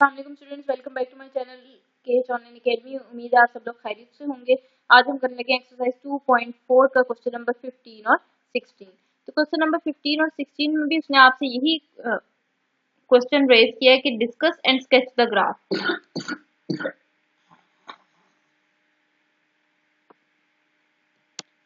Students, welcome back to my channel KH online academy. उम्मीद है आप सब लोग खैरियत से होंगे। आज हम करने लगे एक्सरसाइज 2.4 का क्वेश्चन नंबर 15 और 16। तो क्वेश्चन नंबर 15 और 16 में भी उसने आपसे यही क्वेश्चन रेज किया है कि discuss and sketch the graph.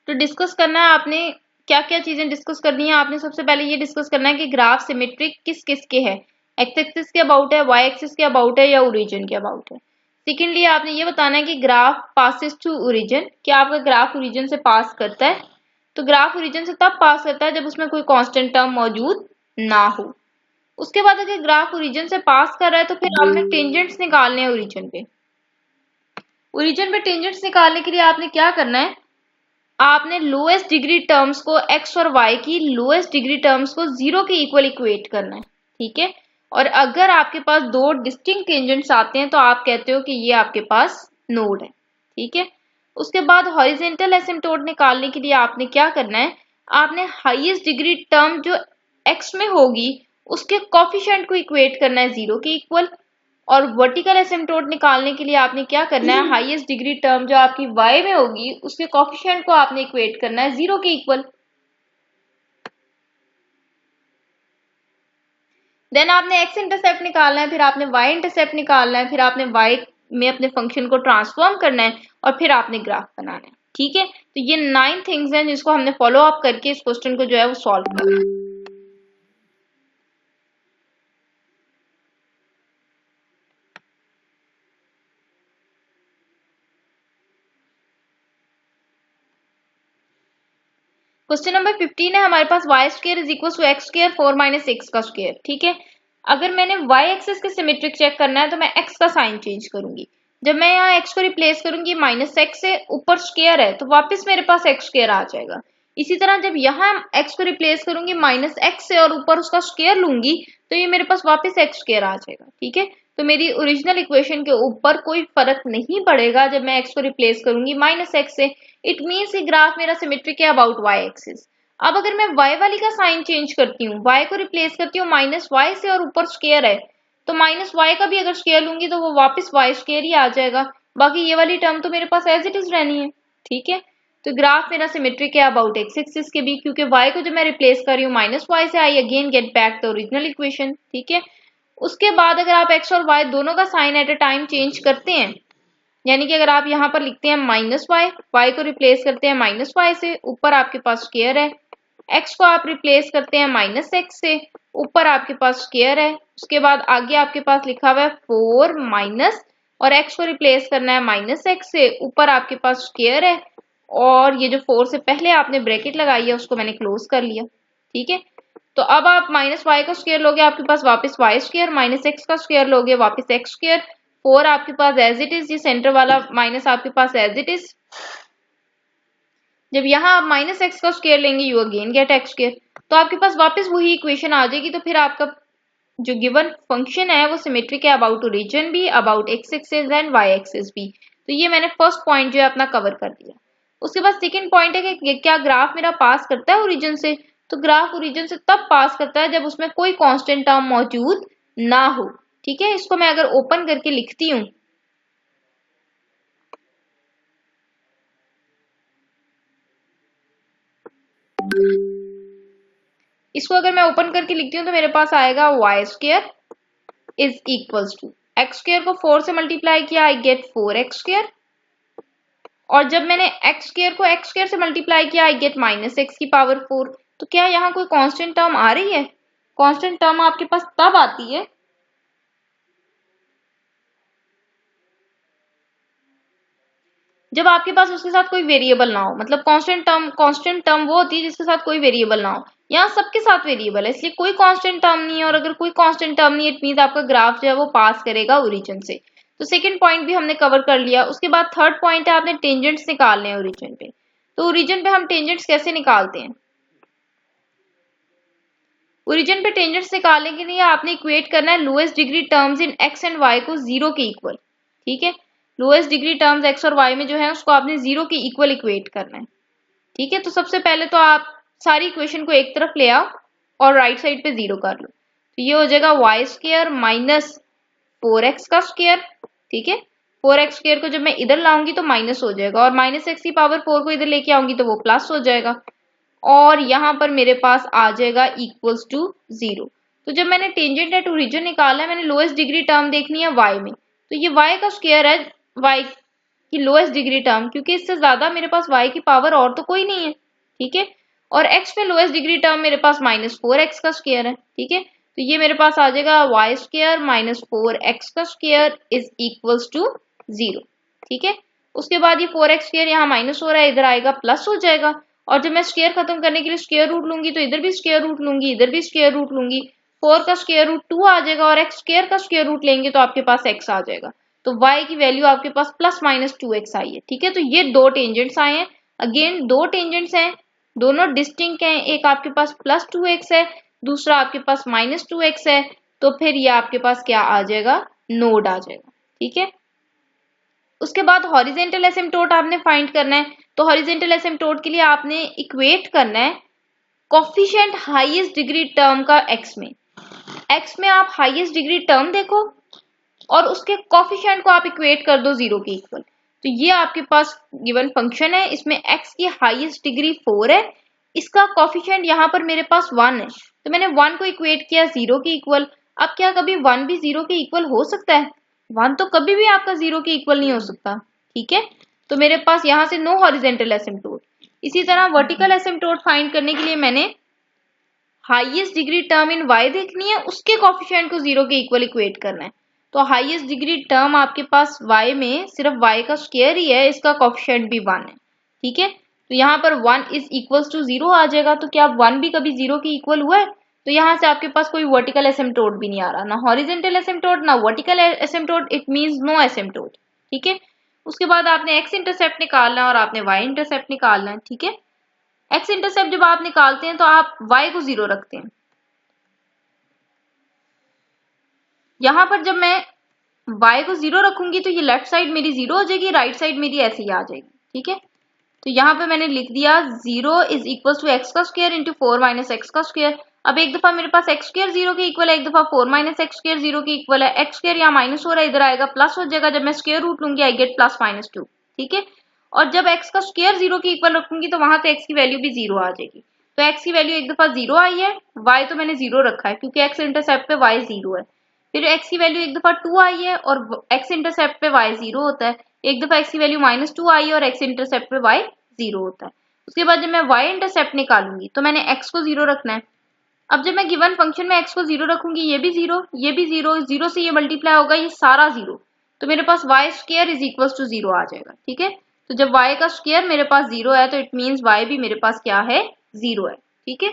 तो डिस्कस करना है आपने, क्या क्या चीजें डिस्कस करनी है आपने। सबसे पहले ये डिस्कस करना है कि ग्राफ सिमेट्रिक किस किस के है, एक्स एक्सिस के अबाउट है, वाई एक्सिस के अबाउट है या ओरिजिन के अबाउट है। सेकेंडली आपने ये बताना है कि ग्राफ पासिस टू ओरिजिन, क्या आपका ग्राफ ओरिजिन से पास करता है। तो ग्राफ ओरिजिन से तब पास करता है जब उसमें कोई कांस्टेंट टर्म मौजूद ना हो। उसके बाद अगर ग्राफ ओरिजिन से पास कर रहा है तो फिर आपने टेंजेंट्स निकालने हैं ओरिजिन पे। ओरिजिन पे टेंजेंट्स निकालने के लिए आपने क्या करना है, आपने लोएस्ट डिग्री टर्म्स को एक्स और वाई की लोएस्ट डिग्री टर्म्स को जीरो के इक्वल इक्वेट करना है, ठीक है। और अगर आपके पास दो डिस्टिंक्ट टेंजेंट्स आते हैं तो आप कहते हो कि ये आपके पास नोड है, ठीक है। उसके बाद हॉरिजॉन्टल एसिम्प्टोट निकालने के लिए आपने क्या करना है, आपने हाईएस्ट डिग्री टर्म जो एक्स में होगी उसके कोफिशिएंट को इक्वेट करना है जीरो के इक्वल। और वर्टिकल एसिम्प्टोट निकालने के लिए आपने क्या करना है, हाईएस्ट डिग्री टर्म जो आपकी y में होगी उसके कोफिशिएंट को आपने इक्वेट करना है जीरो के इक्वल। देन आपने x इंटरसेप्ट निकालना है, फिर आपने y इंटरसेप्ट निकालना है, फिर आपने y में अपने फंक्शन को ट्रांसफॉर्म करना है और फिर आपने ग्राफ बनाना है, ठीक है। तो ये 9 थिंग्स हैं जिसको हमने फॉलो अप करके इस क्वेश्चन को जो है वो सॉल्व करना है। क्वेश्चन नंबर 15 है हमारे पास, Y square is equal to X square 4 minus X का स्क्वायर, ठीक है। अगर मैंने वाई एक्सिस के सिमेट्रिक चेक करना है तो मैं एक्स का साइन चेंज करूंगी। जब मैं यहाँ एक्स को रिप्लेस करूंगी माइनस एक्स से, ऊपर स्क्वायर है तो वापस मेरे पास एक्स स्क्वायर आ जाएगा। इसी तरह जब यहाँ एक्स को रिप्लेस करूंगी माइनस एक्स से और ऊपर उसका स्क्वायर लूंगी तो ये मेरे पास वापस एक्स स्क्वायर आ जाएगा, ठीक है। तो मेरी ओरिजिनल इक्वेशन के ऊपर कोई फर्क नहीं पड़ेगा जब मैं एक्स को रिप्लेस करूंगी माइनस एक्स से। इट मीन्स ये ग्राफ मेरा सिमेट्रिक है अबाउट वाई एक्सिस। अब अगर मैं y वाली का साइन चेंज करती हूँ, y को रिप्लेस करती हूँ माइनस वाई से और ऊपर स्क्वायर है तो माइनस वाई का भी अगर स्क्वायर लूंगी तो वो वापस वाई स्क्वायर ही आ जाएगा। बाकी ये वाली टर्म तो मेरे पास एज इट इज रहनी है, ठीक है। तो ग्राफ मेरा सिमेट्रिक है अबाउट एक्स एक्सिस के भी, क्योंकि y को जब मैं रिप्लेस कर रही हूँ माइनस वाई से, I again get back the original equation, ठीक है। उसके बाद अगर आप x और y दोनों का sign at a time change करते हैं, यानी कि अगर आप यहाँ पर लिखते हैं माइनस वाई, वाई को रिप्लेस करते हैं माइनस वाई से, ऊपर आपके पास स्क्वायर है। एक्स को आप रिप्लेस करते हैं माइनस एक्स से, ऊपर आपके पास स्क्वायर है। उसके बाद आगे आपके पास लिखा हुआ है 4 माइनस, और एक्स को रिप्लेस करना है माइनस एक्स से, ऊपर आपके पास स्क्वायर है। और ये जो 4 से पहले आपने ब्रैकेट लगाई है उसको मैंने क्लोज कर लिया, ठीक है। तो अब आप माइनस वाई का स्क्वायर लोगे आपके पास वापस वाई स्क्वायर, माइनस एक्स का स्क्वायर लोगे वापस एक्स स्क्वायर, 4 आपके पास एज इट इज, ये सेंटर वाला माइनस आपके पास एज इट इज। जब यहाँ आप माइनस एक्स का स्क्वायर लेंगे you again get x square, तो आपके पास वापस वही इक्वेशन आ जाएगी। तो फिर आपका जो गिवन फंक्शन है वो सिमेट्रिक है अबाउट ओरिजिन भी, about X axis and Y axis भी। तो ये मैंने फर्स्ट पॉइंट जो है अपना कवर कर दिया। उसके बाद सेकंड पॉइंट है कि क्या ग्राफ मेरा पास करता है ओरिजिन से। तो ग्राफ ओरिजिन से तब पास करता है जब उसमें कोई कांस्टेंट टर्म मौजूद ना हो, ठीक है। इसको मैं अगर ओपन करके लिखती हूँ, इसको अगर मैं ओपन करके लिखती हूँ तो मेरे पास आएगा Y square is equals to, X square को 4 से मल्टीप्लाई किया आई गेट 4 एक्स स्क्वायर, और जब मैंने एक्स स्क्वायर को एक्स स्क्वायर से मल्टीप्लाई किया आई गेट माइनस एक्स की पावर 4। तो क्या यहाँ कोई कांस्टेंट टर्म आ रही है? कांस्टेंट टर्म आपके पास तब आती है जब आपके पास उसके साथ कोई वेरिएबल ना हो। मतलब कांस्टेंट टर्म वो होती है जिसके साथ कोई वेरिएबल ना हो। यहाँ सबके साथ वेरिएबल है इसलिए कोई कांस्टेंट टर्म नहीं है, और अगर कोई कांस्टेंट टर्म नहीं है इट मींस आपका ग्राफ जो है वो पास करेगा ओरिजिन से। तो सेकंड पॉइंट भी हमने कवर कर लिया। उसके बाद थर्ड पॉइंट है आपने टेंजेंट्स निकालने हैं ओरिजिन पे। तो ओरिजिन पे हम टेंजेंट्स कैसे निकालते हैं? ओरिजिन पे टेंजेंट्स निकालने के लिए आपने इक्वेट करना है lowest degree terms in X and Y को जीरो के इक्वल, ठीक है। लोएस्ट डिग्री टर्म्स एक्स और वाई में जो है उसको आपने जीरो के इक्वल इक्वेट करना है, ठीक है। तो सबसे पहले तो आप सारी इक्वेशन को एक तरफ ले आओ और राइट साइड पे जीरो कर लो। तो ये हो जाएगा वाई स्क्वायर माइनस 4x का स्क्वायर, ठीक है। 4x स्क्वायर को जब मैं इधर लाऊंगी तो माइनस हो जाएगा, और माइनस एक्स की पावर 4 को इधर लेके आऊंगी तो वो प्लस हो जाएगा, और यहाँ पर मेरे पास आ जाएगा इक्वल्स टू 0। तो जब मैंने टेंजेंट एट ओरिजिन निकाला है, मैंने लोएस्ट डिग्री टर्म देखनी है y में, तो ये y का स्क्वायर है, y की लोएस्ट डिग्री टर्म, क्योंकि इससे ज्यादा मेरे पास y की पावर और तो कोई नहीं है, ठीक है। और x में लोएस्ट डिग्री टर्म मेरे पास -4x का स्क्वायर है, ठीक है। तो ये मेरे पास आ जाएगा y स्क्वायर माइनस 4x का स्क्वायर इज इक्वल्स टू 0, ठीक है। उसके बाद ये 4x स्क्वायर यहाँ माइनस हो रहा है, इधर आएगा प्लस हो जाएगा, और जब मैं स्क्वायर खत्म करने के लिए स्क्वायर रूट लूंगी तो इधर भी स्क्वायर रूट लूंगी, इधर भी स्क्वायर रूट लूंगी, 4 का स्क्वायर रूट 2 आ जाएगा, और x स्क्वायर का स्क्वायर रूट लेंगे तो आपके पास x आ जाएगा। तो y की वैल्यू आपके पास प्लस माइनस 2x आई है, ठीक है। तो ये दो टेंजेंट्स आए हैं, अगेन दो टेंजेंट्स हैं, दोनों डिस्टिंक्ट हैं, एक आपके पास प्लस 2x है, दूसरा आपके पास माइनस 2x है, तो फिर ये आपके पास क्या आ जाएगा, नोड आ जाएगा, ठीक है। उसके बाद हॉरिजेंटल एसिम्प्टोट आपने फाइंड करना है, तो हॉरिजेंटल एसिम्प्टोट के लिए आपने इक्वेट करना है कोफिशिएंट हाईएस्ट डिग्री टर्म का x में आप हाईएस्ट डिग्री टर्म देखो और उसके कोफिशिएंट को आप इक्वेट कर दो 0 के इक्वल। तो ये आपके पास गिवन फंक्शन है, इसमें x की हाईएस्ट डिग्री 4 है, इसका कोफिशिएंट यहाँ पर मेरे पास 1 है, तो मैंने 1 को इक्वेट किया 0 के इक्वल। अब क्या कभी 1 भी 0 के इक्वल हो सकता है? 1 तो कभी भी आपका 0 के इक्वल नहीं हो सकता, ठीक है। तो मेरे पास यहाँ से नो हॉरिजेंटल एसिम्प्टोट। इसी तरह वर्टिकल एसिम्प्टोट फाइंड करने के लिए मैंने highest degree term in y देखनी है, उसके कोफिशिएंट को 0 के इक्वल इक्वेट करना है। तो हाईएस्ट डिग्री टर्म आपके पास y में सिर्फ y का स्क्वायर ही है, इसका कोफिशिएंट भी 1 है, ठीक है। तो यहाँ पर 1 इज इक्वल्स टू 0 आ जाएगा। तो क्या 1 भी कभी 0 के इक्वल हुआ है? तो यहाँ से आपके पास कोई वर्टिकल एसिम्प्टोट भी नहीं आ रहा, ना हॉरिजेंटल एसिम्प्टोट ना vertical asymptote, it means no asymptote, ठीक है। उसके बाद आपने x इंटरसेप्ट निकालना है और आपने y इंटरसेप्ट निकालना है, ठीक है। x इंटरसेप्ट जब आप निकालते हैं तो आप y को 0 रखते हैं। यहां पर जब मैं y को 0 रखूंगी तो ये लेफ्ट साइड मेरी 0 हो जाएगी, राइट साइड मेरी ऐसे ही आ जाएगी, ठीक है। तो यहाँ पे मैंने लिख दिया 0 इज इक्वल टू एक्स का स्क्वायर इंटू 4 माइनस एक्स का स्क्वायर। अब एक दफा मेरे पास एक्स स्क्वायर 0 के इक्वल है, एक दफा 4 माइनस एक्स स्क्वायर 0 के इक्वल है। एक्स स्क्वायर यहाँ माइनस हो रहा है, इधर आएगा प्लस हो जाएगा, जब मैं स्क्वायर रूट लूंगी आई गेट प्लस माइनस 2, ठीक है। और जब x का स्क्वायर 0 के इक्वल रखूंगी तो वहां पे x की वैल्यू भी 0 आ जाएगी। तो x की वैल्यू एक दफा 0 आई है, y तो मैंने 0 रखा है क्योंकि x इंटरसेप्ट पे y 0 है। फिर x की वैल्यू एक दफा 2 आई है और x इंटरसेप्ट पे y 0 होता है। एक दफा x की वैल्यू -2 आई है और x इंटरसेप्ट पे y 0 होता है। उसके बाद जब मैं y इंटरसेप्ट निकालूंगी तो मैंने x को 0 रखना है। अब जब मैं गिवन फंक्शन में x को 0 रखूंगी, ये भी 0, ये भी 0, 0 से ये मल्टीप्लाई होगा, ये सारा 0, तो मेरे पास y square is equal to 0 आ जाएगा, ठीक है। तो जब y का स्क्वायर मेरे पास 0 है तो इट मींस y भी मेरे पास क्या है, 0 है, ठीक है।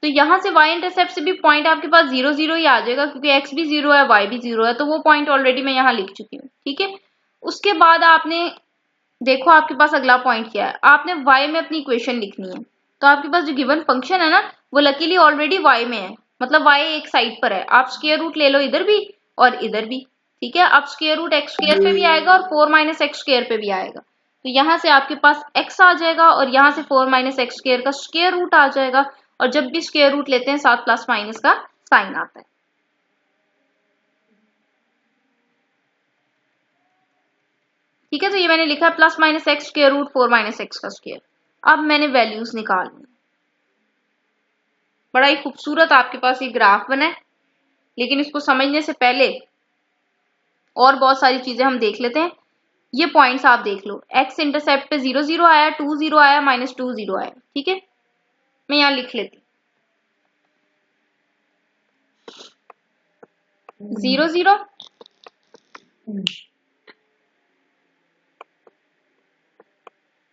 तो यहां से y इंटरसेप्ट से भी पॉइंट आपके पास 0 0 ही आ जाएगा क्योंकि x भी 0 है, y भी 0 है, तो वो पॉइंट ऑलरेडी मैं यहाँ लिख चुकी हूँ, ठीक है। उसके बाद आपने देखो आपके पास अगला पॉइंट क्या है, आपने y में अपनी इक्वेशन लिखनी है। तो आपके पास जो गिवन फंक्शन है ना वो लकीली ऑलरेडी y में है, मतलब y एक साइड पर है। आप स्क्वायर रूट ले लो इधर भी और इधर भी, ठीक है। अब स्क्वायर रूट एक्स स्क्वायर पे भी आएगा और 4 माइनस एक्स स्क्वायर पे भी आएगा। तो यहाँ से आपके पास x आ जाएगा और यहाँ से 4 माइनस एक्स स्क्वायर का स्क्वायर रूट आ जाएगा, और जब भी स्क्वायर रूट लेते हैं साथ प्लस माइनस का साइन आता है, ठीक है। तो ये मैंने लिखा है plus minus X square root 4 minus X का स्क्वायर। अब मैंने वैल्यूज निकालनी, बड़ा ही खूबसूरत आपके पास ये ग्राफ बना है, लेकिन इसको समझने से पहले और बहुत सारी चीजें हम देख लेते हैं। ये पॉइंट्स आप देख लो, x इंटरसेप्ट पे 0 0 आया, 2 0 आया, -2 0 आया, ठीक है। मैं यहाँ लिख लेती 0 0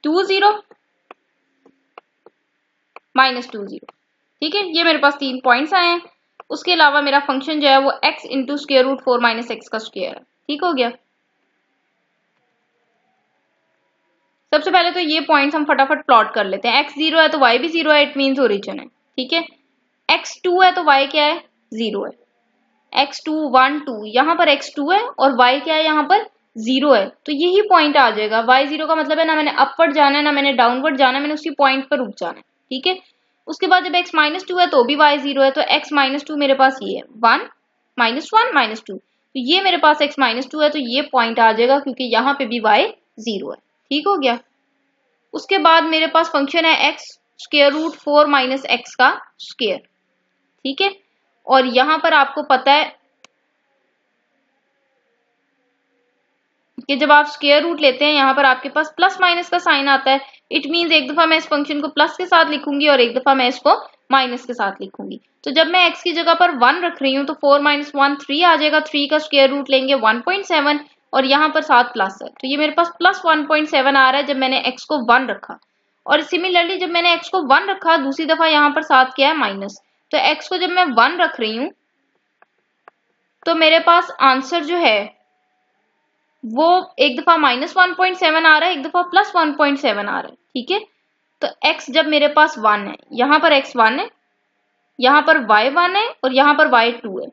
2 0 -2 0, ठीक है। ये मेरे पास 3 पॉइंट्स आए हैं। उसके अलावा मेरा फंक्शन जो है वो x into square root 4 minus X का स्क्वायर है, ठीक हो गया। सबसे पहले तो ये पॉइंट्स हम फटाफट प्लॉट कर लेते हैं। x 0 है तो y भी 0 है, इट मींस ओरिजिन है, ठीक है। x 2 है तो y क्या है, 0 है। x 2 1 2, यहाँ पर x 2 है और y क्या है, यहाँ पर 0 है, तो यही पॉइंट आ जाएगा। y 0 का मतलब है ना मैंने अपवर्ड जाना है ना मैंने डाउनवर्ड जाना है, मैंने उसी पॉइंट पर रुक जाना है, ठीक है। उसके बाद जब x -2 है तो भी y 0 है, तो x -2 मेरे पास ये है 1 -1 -2, तो ये मेरे पास x -2 है, तो ये पॉइंट आ जाएगा क्योंकि यहाँ पे भी y 0 है। ठीक हो गया। उसके बाद मेरे पास फंक्शन है x square root 4 minus X का स्क्वायर। ठीक है, और यहां पर आपको पता है कि जब आप स्क्वायर रूट लेते हैं यहाँ पर आपके पास प्लस माइनस का साइन आता है। इट मींस एक दफा मैं इस फंक्शन को प्लस के साथ लिखूंगी और एक दफा मैं इसको माइनस के साथ लिखूंगी। तो जब मैं x की जगह पर 1 रख रही हूँ तो 4 - 1 3 आ जाएगा, 3 का स्क्वायर रूट लेंगे 1.7 और यहाँ पर साथ प्लस है, तो ये मेरे पास प्लस 1.7 आ रहा है जब मैंने x को 1 रखा। और सिमिलरली जब मैंने x को 1 रखा दूसरी दफा यहाँ पर साथ क्या है माइनस, तो x को जब मैं 1 रख रही हूँ तो मेरे पास आंसर जो है वो एक दफा -1.7 आ रहा है, एक दफा प्लस 1.7 आ रहा है। ठीक है, तो x जब मेरे पास 1 है, यहाँ पर x 1 है, यहाँ पर y 1 है और यहाँ पर y 2 है,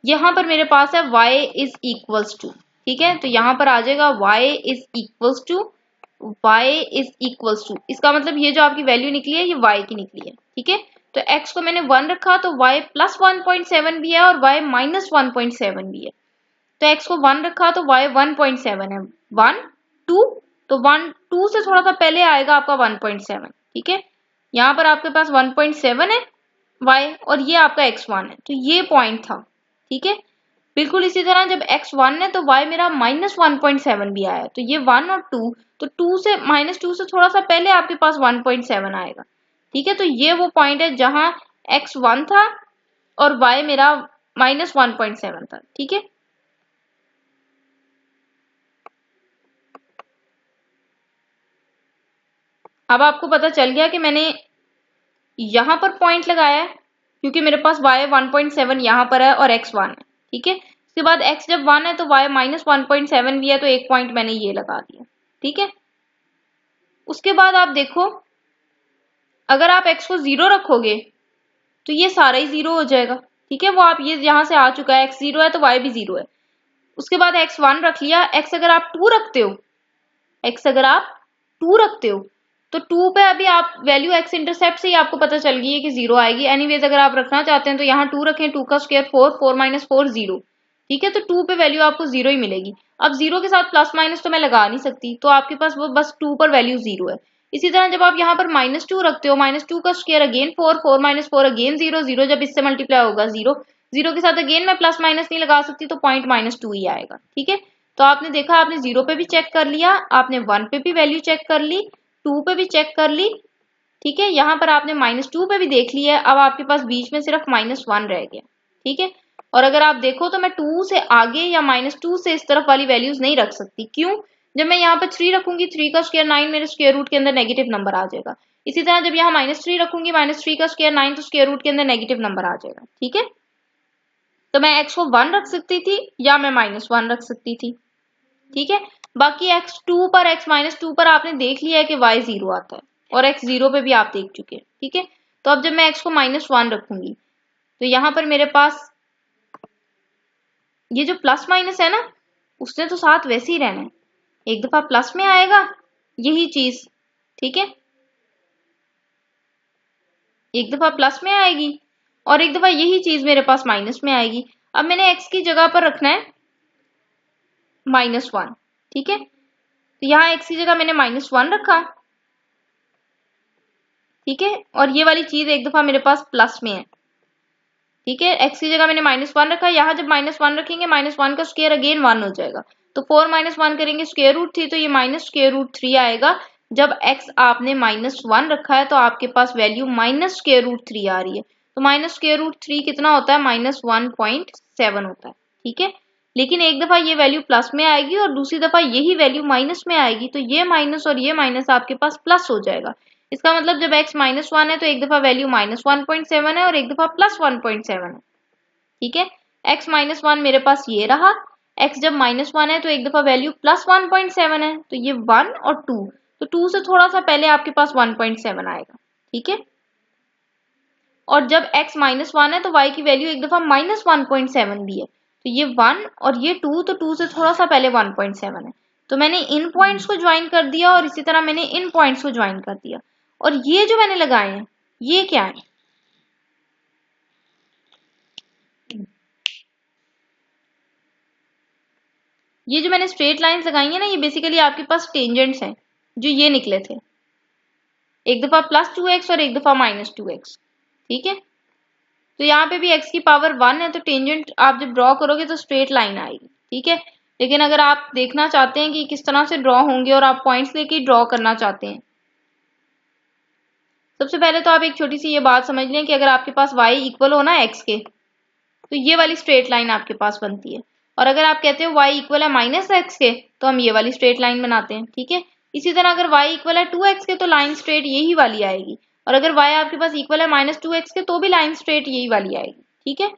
यहाँ पर मेरे पास है y इज इक्वल्स टू। ठीक है, तो यहाँ पर आ जाएगा y is equals to, y is equals to, इसका मतलब ये जो आपकी वैल्यू निकली है ये y की निकली है। ठीक है, तो x को मैंने 1 रखा तो y प्लस 1.7 भी है और y माइनस 1.7 भी है। तो x को 1 रखा तो y 1.7 है, 1 2, तो 1 2 से थोड़ा सा पहले आएगा आपका 1.7। ठीक है, यहाँ पर आपके पास 1.7 है y और ये आपका x1 है, तो ये पॉइंट था। ठीक है, बिल्कुल इसी तरह जब x1 है तो y मेरा -1.7 भी आया, तो ये 1 और 2, तो 2 से -2 से थोड़ा सा पहले आपके पास 1.7 आएगा। ठीक है, तो ये वो पॉइंट है जहां x1 था और y मेरा -1.7 था। ठीक है, अब आपको पता चल गया कि मैंने यहां पर पॉइंट लगाया है क्योंकि मेरे पास y 1.7 यहाँ पर है और x 1 है। ठीक है, उसके बाद x जब 1 है तो y -1.7 भी है, तो एक पॉइंट मैंने ये लगा दिया। ठीक है, उसके बाद आप देखो अगर आप x को 0 रखोगे तो ये सारा ही 0 हो जाएगा। ठीक है, वो आप ये यहां से आ चुका है, x 0 है तो y भी 0 है। उसके बाद x 1 रख लिया, x अगर आप 2 रखते हो, x अगर आप 2 रखते हो तो 2 पे अभी आप वैल्यू x इंटरसेप्ट से ही आपको पता चल गई है कि 0 आएगी। एनीवेज अगर आप रखना चाहते हैं तो यहाँ 2 रखें, 2 का स्क्वायर 4, 4 - 4 0। ठीक है, तो 2 पे वैल्यू आपको 0 ही मिलेगी। अब 0 के साथ प्लस माइनस तो मैं लगा नहीं सकती, तो आपके पास वो बस 2 पर वैल्यू 0 है। इसी तरह जब आप यहाँ पर -2 रखते हो, -2 का स्क्वायर अगेन 4, 4 - 4 अगेन 0, 0 जब इससे मल्टीप्लाई होगा 0, 0 के साथ अगेन मैं प्लस माइनस नहीं लगा सकती, तो पॉइंट -2 ही आएगा। ठीक है, तो आपने देखा, आपने 0 पे भी चेक कर लिया, आपने 1 पे भी वैल्यू चेक कर ली, 2 पे भी चेक कर ली। ठीक है, यहाँ पर आपने -2 पे भी देख लिया, अब आपके पास बीच में सिर्फ -1 रह गया। ठीक है, और अगर आप देखो तो मैं 2 से आगे या -2 से इस तरफ वाली वैल्यूज नहीं रख सकती। क्यों? जब मैं यहाँ पर 3 रखूंगी, 3 का स्क्वायर 9 मेरे स्क्वायर रूट के अंदर नेगेटिव नंबर आ जाएगा। इसी तरह जब यहाँ -3 रखूंगी, -3 का स्क्वायर 9, तो स्क्वायर रूट के अंदर नेगेटिव नंबर आ जाएगा। ठीक है, तो मैं x को 1 रख सकती थी या मैं -1 रख सकती थी। ठीक है, बाकी x2 पर x -2 पर आपने देख लिया है कि y 0 आता है और x 0 पे भी आप देख चुके हैं। ठीक है, तो अब जब मैं x को -1 रखूंगी तो यहाँ पर मेरे पास ये जो प्लस माइनस है ना, उसने तो साथ वैसे ही रहना है, एक दफा प्लस में आएगा यही चीज। ठीक है, एक दफा प्लस में आएगी और एक दफा यही चीज मेरे पास माइनस में आएगी। अब मैंने x की जगह पर रखना है -1। ठीक है, तो यहाँ x की जगह मैंने -1 रखा। ठीक है, और ये वाली चीज एक दफा मेरे पास प्लस में है। ठीक है, x की जगह मैंने -1 रखा, यहाँ जब -1 रखेंगे, -1 का स्क्वायर अगेन 1 हो जाएगा, तो 4 - 1 करेंगे, स्क्वायर रूट थी तो ये -√3 आएगा। जब x आपने -1 रखा है तो आपके पास वैल्यू -√3 आ रही है, तो -√3 कितना होता है? -1.7 होता है। ठीक है, लेकिन एक दफा ये वैल्यू प्लस में आएगी और दूसरी दफा यही वैल्यू माइनस में आएगी, तो ये माइनस और ये माइनस आपके पास प्लस हो जाएगा। इसका मतलब जब x -1 है तो एक दफा वैल्यू -1.7 है और एक दफा +1.7 है। ठीक है, x -1 मेरे पास ये रहा, x जब -1 है तो एक दफा वैल्यू +1.7 है, तो ये 1 और 2, तो 2 से थोड़ा सा पहले आपके पास 1.7 आएगा। ठीक है, और जब x -1 है तो y की वैल्यू एक दफा -1.7 भी है, तो ये 1 और ये 2, तो 2 से थोड़ा सा पहले 1.7 है। तो मैंने इन पॉइंट्स को ज्वाइन कर दिया और इसी तरह मैंने इन पॉइंट्स को ज्वाइन कर दिया, और ये जो मैंने लगाए हैं ये क्या है? ये जो मैंने स्ट्रेट लाइंस लगाई है ना, ये बेसिकली आपके पास टेंजेंट्स हैं जो ये निकले थे, एक दफा +2x और एक दफा -2x। ठीक है, तो यहाँ पे भी x की पावर 1 है, तो टेंजेंट आप जब ड्रॉ करोगे तो स्ट्रेट लाइन आएगी। ठीक है, लेकिन अगर आप देखना चाहते हैं कि किस तरह से ड्रॉ होंगे और आप पॉइंट्स लेके ड्रॉ करना चाहते हैं, सबसे पहले तो आप एक छोटी सी ये बात समझ लें कि अगर आपके पास y इक्वल हो ना x के, तो ये वाली स्ट्रेट लाइन आपके पास बनती है। और अगर आप कहते हो y इक्वल है -x के, तो हम ये वाली स्ट्रेट लाइन बनाते हैं। ठीक है, इसी तरह अगर y इक्वल है 2x के, तो लाइन स्ट्रेट यही वाली आएगी। और अगर y आपके पास इक्वल है -2x के, तो भी लाइन स्ट्रेट यही वाली आएगी। ठीक है,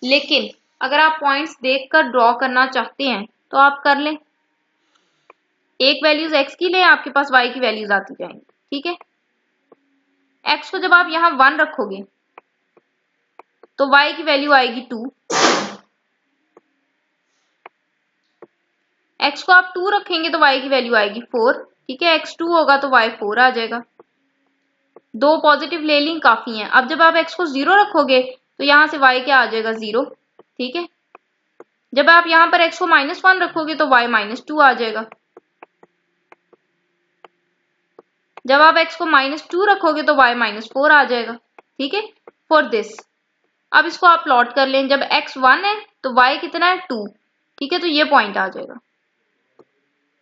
लेकिन अगर आप पॉइंट्स देखकर ड्रॉ करना चाहते हैं तो आप कर लें, एक वैल्यूज x की लें, आपके पास y की वैल्यूज आती जाएंगी। ठीक है, x को जब आप यहाँ 1 रखोगे तो y की वैल्यू आएगी 2, x को आप 2 रखेंगे तो y की वैल्यू आएगी 4। ठीक है, x 2 होगा तो y 4 आ जाएगा। दो पॉजिटिव ले ली काफी हैं। अब जब आप x को 0 रखोगे तो यहां से y क्या आ जाएगा 0। ठीक है, जब आप यहां पर x को -1 रखोगे तो y -2 आ जाएगा। जब आप x को -2 रखोगे तो y -4 आ जाएगा। ठीक है, फॉर दिस अब इसको आप प्लॉट कर लें, जब x 1 है तो y कितना है 2। ठीक है, तो ये पॉइंट आ जाएगा।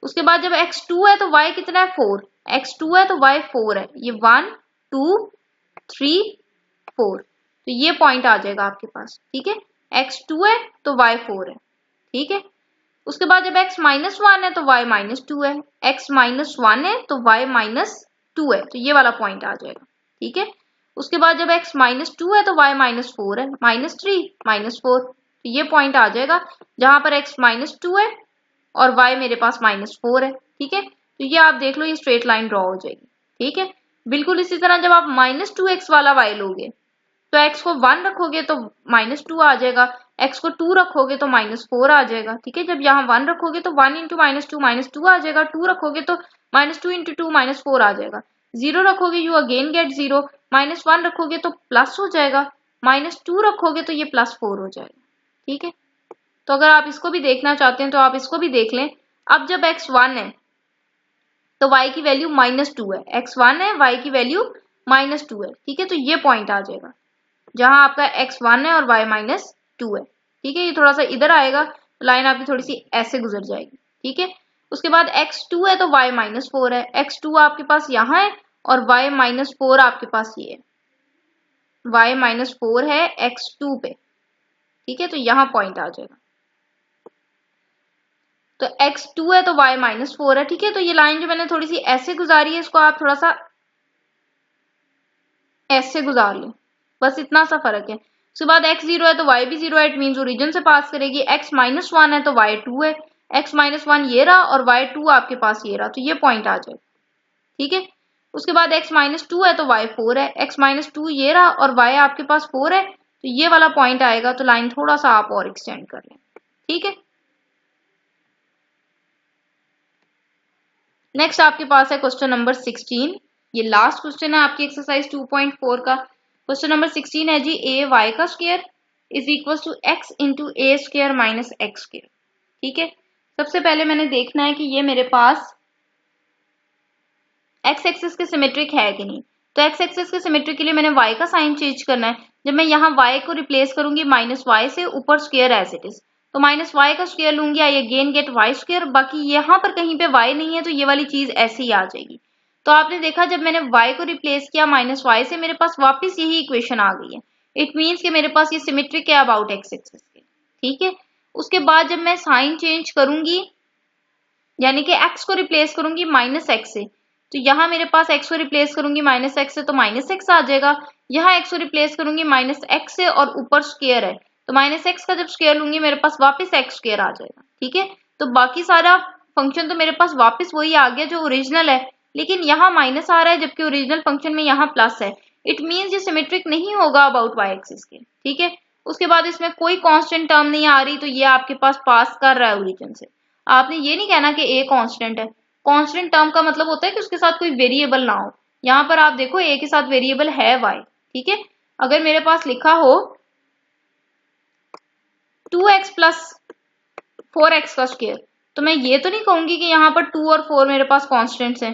उसके बाद जब x 2 है तो y कितना है 4, x 2 है तो y 4 है, ये 1 2 3 4, तो ये पॉइंट आ जाएगा आपके पास। ठीक है, x 2 है तो y 4 है। ठीक है, उसके बाद जब x -1 है तो y -2 है, x -1 है तो y -2 है, तो ये वाला पॉइंट आ जाएगा। ठीक है, उसके बाद जब x -2 है तो y -4 है, -3 -4, तो ये पॉइंट आ जाएगा जहां पर x -2 है और y मेरे पास -4 है। ठीक है, तो ये आप देख लो, ये स्ट्रेट लाइन ड्रॉ हो जाएगी। ठीक है, बिल्कुल इसी तरह जब आप -2x वाला y लोगे तो x को 1 रखोगे तो -2 आ जाएगा, x को 2 रखोगे तो -4 आ जाएगा। ठीक है, जब यहाँ 1 रखोगे तो 1 इंटू -2 आ जाएगा, 2 रखोगे तो -2 इंटू 2 -4 आ जाएगा, 0 रखोगे यू अगेन गेट 0, -1 रखोगे तो प्लस हो जाएगा, -2 रखोगे तो ये +4 हो जाएगा। ठीक है, तो अगर आप इसको भी देखना चाहते हैं तो आप इसको भी देख लें। अब जब x 1 है तो y की वैल्यू -2 है, x 1 है y की वैल्यू -2 है। ठीक है, तो ये पॉइंट आ जाएगा जहां आपका x 1 है और y -2 है। ठीक है, ये थोड़ा सा इधर आएगा तो लाइन आपकी थोड़ी सी ऐसे गुजर जाएगी। ठीक है, उसके बाद x 2 है तो y -4 है, x 2 आपके पास यहाँ है और y -4 आपके पास ये है, y -4 है x 2 पे। ठीक है, तो यहाँ पॉइंट आ जाएगा, तो x 2 है तो y -4 है। ठीक है, तो ये लाइन जो मैंने थोड़ी सी ऐसे गुजारी है, इसको आप थोड़ा सा ऐसे गुजार लें, बस इतना सा फर्क है। उसके बाद x 0 है तो y भी 0 है, इट मीन ओरिजिन से पास करेगी। x -1 है तो y 2 है, x -1 ये रहा और y 2 आपके पास ये रहा, तो ये पॉइंट आ जाएगा। ठीक है, उसके बाद x -2 है तो y 4 है, x -2 ये रहा और y आपके पास 4 है, तो ये वाला पॉइंट आएगा। तो लाइन थोड़ा सा आप और एक्सटेंड कर लें। ठीक है, नेक्स्ट आपके पास है क्वेश्चन नंबर 16, ये लास्ट क्वेश्चन है आपकी एक्सरसाइज 2.4 का। क्वेश्चन नंबर 16 है जी, ए वाई का square is equal to X into A square minus X square. ठीक है, सबसे पहले मैंने देखना है कि ये मेरे पास एक्स एक्सिस के सिमेट्रिक है कि नहीं। तो एक्स एक्सिस के सिमेट्रिक के लिए मैंने वाई का साइन चेंज करना है। जब मैं यहाँ वाई को रिप्लेस करूंगी -y से, ऊपर स्क्वायर एज इट इज, तो -y का स्क्वायर लूंगी, I again get y square. बाकी यहाँ पर कहीं पे y नहीं है तो ये वाली चीज ऐसे ही आ जाएगी। तो आपने देखा जब मैंने y को रिप्लेस किया -y से, मेरे पास वापस यही इक्वेशन आ गई है। इट मीन्स कि मेरे पास ये सिमेट्रिक है अबाउट एक्स एक्सिस के। ठीक है, उसके बाद जब मैं साइन चेंज करूंगी, यानी कि x को रिप्लेस करूंगी -x से, तो यहाँ मेरे पास x को रिप्लेस करूंगी -x से तो -x आ जाएगा। यहाँ x को रिप्लेस करूंगी -x से और ऊपर स्क्वायर है, तो -x का जब स्क्वायर लूंगी मेरे पास वापस x स्क्वायर आ जाएगा। ठीक है, तो बाकी सारा फंक्शन तो मेरे पास वापस वही आ गया जो ओरिजिनल है, लेकिन यहाँ माइनस आ रहा है जबकि ओरिजिनल फंक्शन में यहाँ प्लस है। इट मीन्स ये सिमेट्रिक नहीं होगा अबाउट y एक्सिस के। ठीक है, उसके बाद इसमें कोई कांस्टेंट टर्म नहीं आ रही, तो ये आपके पास पास कर रहा है ओरिजिन से। आपने ये नहीं कहना कि a कांस्टेंट है। कांस्टेंट टर्म का मतलब होता है कि उसके साथ कोई वेरिएबल ना हो। यहाँ पर आप देखो a के साथ वेरिएबल है y, ठीक है। अगर मेरे पास लिखा हो 2x प्लस 4x का स्क्वायर, तो मैं ये तो नहीं कहूंगी कि यहाँ पर 2 और 4 मेरे पास कॉन्स्टेंट्स हैं।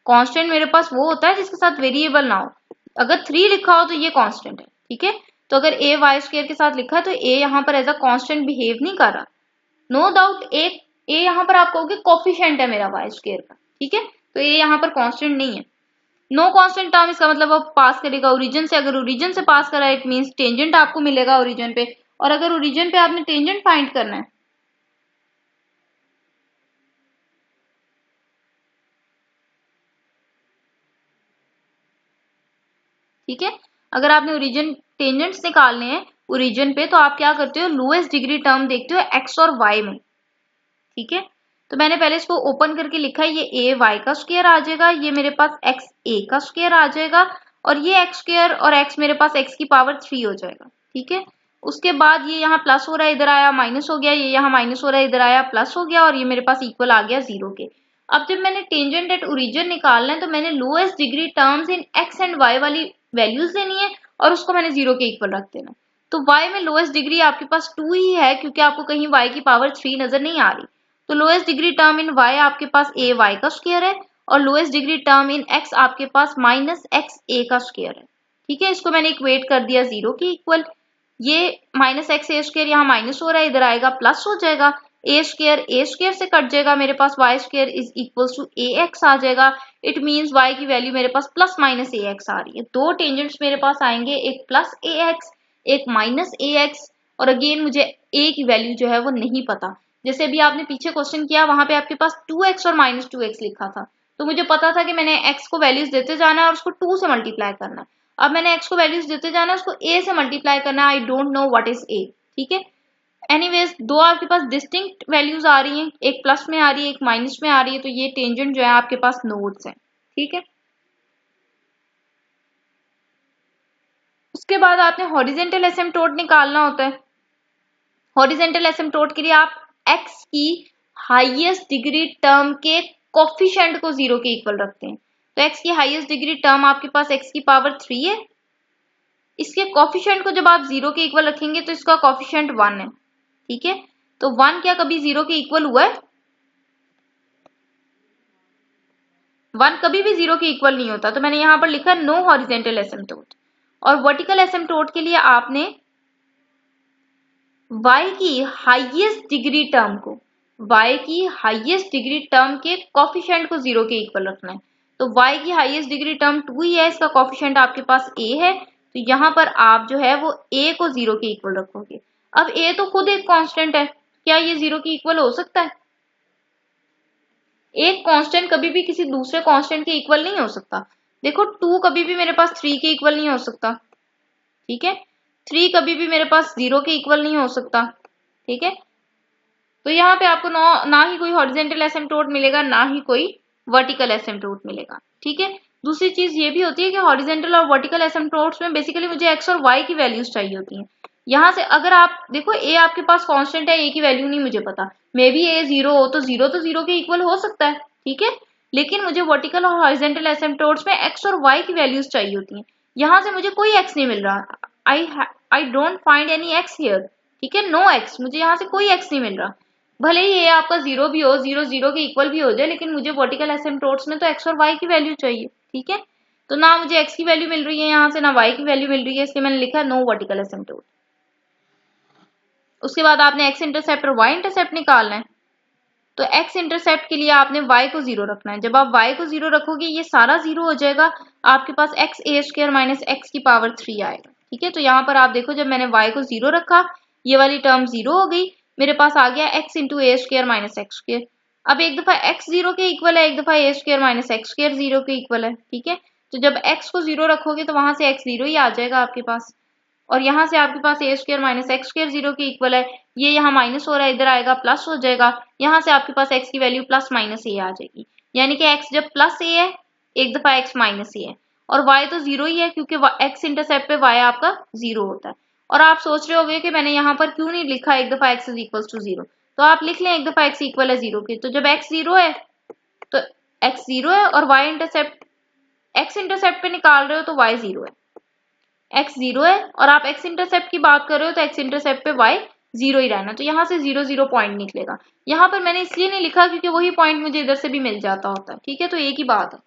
कांस्टेंट मेरे पास वो होता है जिसके साथ वेरिएबल ना हो। अगर 3 लिखा हो तो ये कांस्टेंट है, ठीक है। तो अगर a y स्क्वायर के साथ लिखा है तो a यहाँ पर एज अ कांस्टेंट बिहेव नहीं कर रहा। नो डाउट a यहाँ पर आप कहोगे कोफिशिएंट है मेरा y स्क्वायर का, ठीक है। तो a यहाँ पर कांस्टेंट नहीं है। नो कांस्टेंट टर्म, इसका मतलब अब पास करेगा ओरिजिन से। अगर ओरिजिन से पास करा इट मींस टेंजेंट आपको मिलेगा ओरिजिन पे, और अगर ओरिजिन पे आपने टेंजेंट फाइंड करना है, ठीक है। अगर आपने ओरिजिन टेंजेंट्स निकालने हैं ओरिजिन पे, तो आप क्या करते हो, लोएस्ट डिग्री टर्म देखते हो x और y में, ठीक है। तो मैंने पहले इसको ओपन करके लिखा है, ये a y का स्क्वायर आ जाएगा, ये मेरे पास x a का स्क्वायर आ जाएगा, और ये x स्क्वायर और x मेरे पास x की पावर 3 हो जाएगा, ठीक है। उसके बाद ये यहाँ प्लस हो रहा है, इधर आया माइनस हो गया, ये यहाँ माइनस हो रहा है, इधर आया प्लस हो गया, और ये मेरे पास इक्वल आ गया 0 के। अब जब मैंने टेंजेंट एट ओरिजिन निकालना है, तो मैंने lowest degree terms in x and y वाली वैल्यूज देनी है, और उसको मैंने 0 के इक्वल रख देना। तो y में लोएस्ट डिग्री आपके पास 2 ही है, क्योंकि आपको कहीं y की पावर 3 नजर नहीं आ रही। तो lowest degree term in y आपके पास a y का स्क्वायर है, और lowest degree term in x आपके पास माइनस x a का स्क्वायर है, ठीक है। इसको मैंने इक्वेट कर दिया 0 के इक्वल। ये माइनस एक्स ए स्क्वायर यहाँ माइनस हो रहा है, इधर आएगा प्लस हो जाएगा, ए स्क्वायर से कट जाएगा, मेरे पास Y square is equal to A X आ जाएगा। इट मीन्स वाई की वैल्यू मेरे पास प्लस माइनस ए एक्स आ रही है। दो टेंजेंट्स मेरे पास आएंगे, एक प्लस ए एक्स, एक माइनस ए एक्स, और अगेन मुझे ए की वैल्यू जो है वो नहीं पता। जैसे अभी आपने पीछे क्वेश्चन किया, वहां पे आपके पास 2x और माइनस 2x लिखा था, तो मुझे पता था कि मैंने x को वैल्यूज देते जाना है और उसको 2 से मल्टीप्लाई करना है। अब मैंने x को वैल्यूज देते जाना है, उसको a से मल्टीप्लाई करना है। I don't know what is a, ठीक है। एनीवेज दो आपके पास डिस्टिंक्ट वैल्यूज आ रही हैं, एक प्लस में आ रही है, एक माइनस में आ रही है, तो ये टेंजेंट जो है आपके पास नोड्स हैं, ठीक है। उसके बाद आपने हॉरिजेंटल एसिम्पटोट निकालना होता है। हॉरिजेंटल एसिम्पटोट के लिए आप x की हाईएस्ट डिग्री टर्म के कोफिशिएंट को 0 के इक्वल रखते हैं। तो x की हाईएस्ट डिग्री टर्म आपके पास x की पावर 3 है, इसके कोफिशिएंट को जब आप 0 के इक्वल रखेंगे तो इसका कोफिशिएंट 1 है, ठीक है। तो 1 क्या कभी 0 के इक्वल हुआ है? 1 कभी भी 0 के इक्वल नहीं होता। तो मैंने यहां पर लिखा नो हॉरिजेंटल एसिम्पटोट। और वर्टिकल एसिम्पटोट के लिए आपने y की हाईएस्ट डिग्री टर्म को, y की हाईएस्ट डिग्री टर्म के कोफिशिएंट को 0 के इक्वल रखना है। तो y की हाईएस्ट डिग्री टर्म 2 ही है, इसका कोफिशिएंट आपके पास a है, तो यहाँ पर आप जो है वो a को 0 के इक्वल रखोगे। अब a तो खुद एक कांस्टेंट है, क्या ये 0 के इक्वल हो सकता है? एक कांस्टेंट कभी भी किसी दूसरे कांस्टेंट के इक्वल नहीं हो सकता। देखो 2 कभी भी मेरे पास 3 के इक्वल नहीं हो सकता, ठीक है। 3 कभी भी मेरे पास 0 के इक्वल नहीं हो सकता, ठीक है। तो यहाँ पे आपको ना ही कोई हॉरिजेंटल एसिम्पटोट मिलेगा, ना ही कोई वर्टिकल एसिम्पटोट मिलेगा, ठीक है। दूसरी चीज ये भी होती है कि हॉरिजेंटल और वर्टिकल एसिम्पटोट्स में बेसिकली मुझे x और y की वैल्यूज चाहिए होती हैं। यहाँ से अगर आप देखो a आपके पास कांस्टेंट है, a की वैल्यू नहीं मुझे पता, मे बी a 0 हो तो 0 के इक्वल हो सकता है, ठीक है। लेकिन मुझे वर्टिकल और हॉरिजेंटल एसिम्पटोट्स में x और y की वैल्यूज चाहिए होती हैं। यहाँ से मुझे कोई x नहीं मिल रहा, I don't find any x here, ठीक है, नो x, मुझे यहाँ से कोई x नहीं मिल रहा। भले ही ये आपका 0 भी हो, 0 के इक्वल भी हो जाए, लेकिन मुझे वर्टिकल एसिम्पटोट्स में तो x और y की वैल्यू चाहिए, ठीक है। तो ना मुझे x की वैल्यू मिल रही है यहाँ से, ना y की वैल्यू मिल रही है, इसलिए मैंने लिखा नो वर्टिकल एसिम्पटोट। उसके बाद आपने x इंटरसेप्ट और y इंटरसेप्ट निकालना है। तो x इंटरसेप्ट के लिए आपने y को 0 रखना है। जब आप y को 0 रखोगे ये सारा 0 हो जाएगा, आपके पास x a square minus x की पावर 3 आएगा, ठीक है। तो यहाँ पर आप देखो, जब मैंने y को 0 रखा, ये वाली टर्म 0 हो गई, मेरे पास आ गया x into A square minus X square. अब एक दफा x 0 के इक्वल है, एक दफा a square minus X square 0 के इक्वल है, ठीक है। तो जब x को 0 रखोगे तो वहां से x 0 ही आ जाएगा आपके पास, और यहाँ से आपके पास a square minus X square 0 के इक्वल है, ये यहाँ माइनस हो रहा है, इधर आएगा प्लस हो जाएगा, यहाँ से आपके पास x की वैल्यू प्लस माइनस a आ जाएगी। यानी कि x जब प्लस a है, एक दफा x माइनस a है, और y तो 0 ही है, क्योंकि x इंटरसेप्ट पे y आपका 0 होता है। और आप सोच रहे होंगे कि मैंने यहाँ पर क्यों नहीं लिखा एक दफा x इज इक्वल टू 0, तो आप लिख लें एक दफा x इक्वल है 0 के। तो जब x 0 है तो x 0 है और y इंटरसेप्ट एक्स इंटरसेप्ट पे निकाल रहे हो तो y 0 है, x 0 है, और आप x इंटरसेप्ट की बात कर रहे हो तो x इंटरसेप्ट पे y 0 ही रहना, तो यहाँ से 0 0 पॉइंट निकलेगा। यहाँ पर मैंने इसलिए नहीं लिखा क्योंकि वही पॉइंट मुझे इधर से भी मिल जाता होता है, ठीक है, तो एक ही बात है।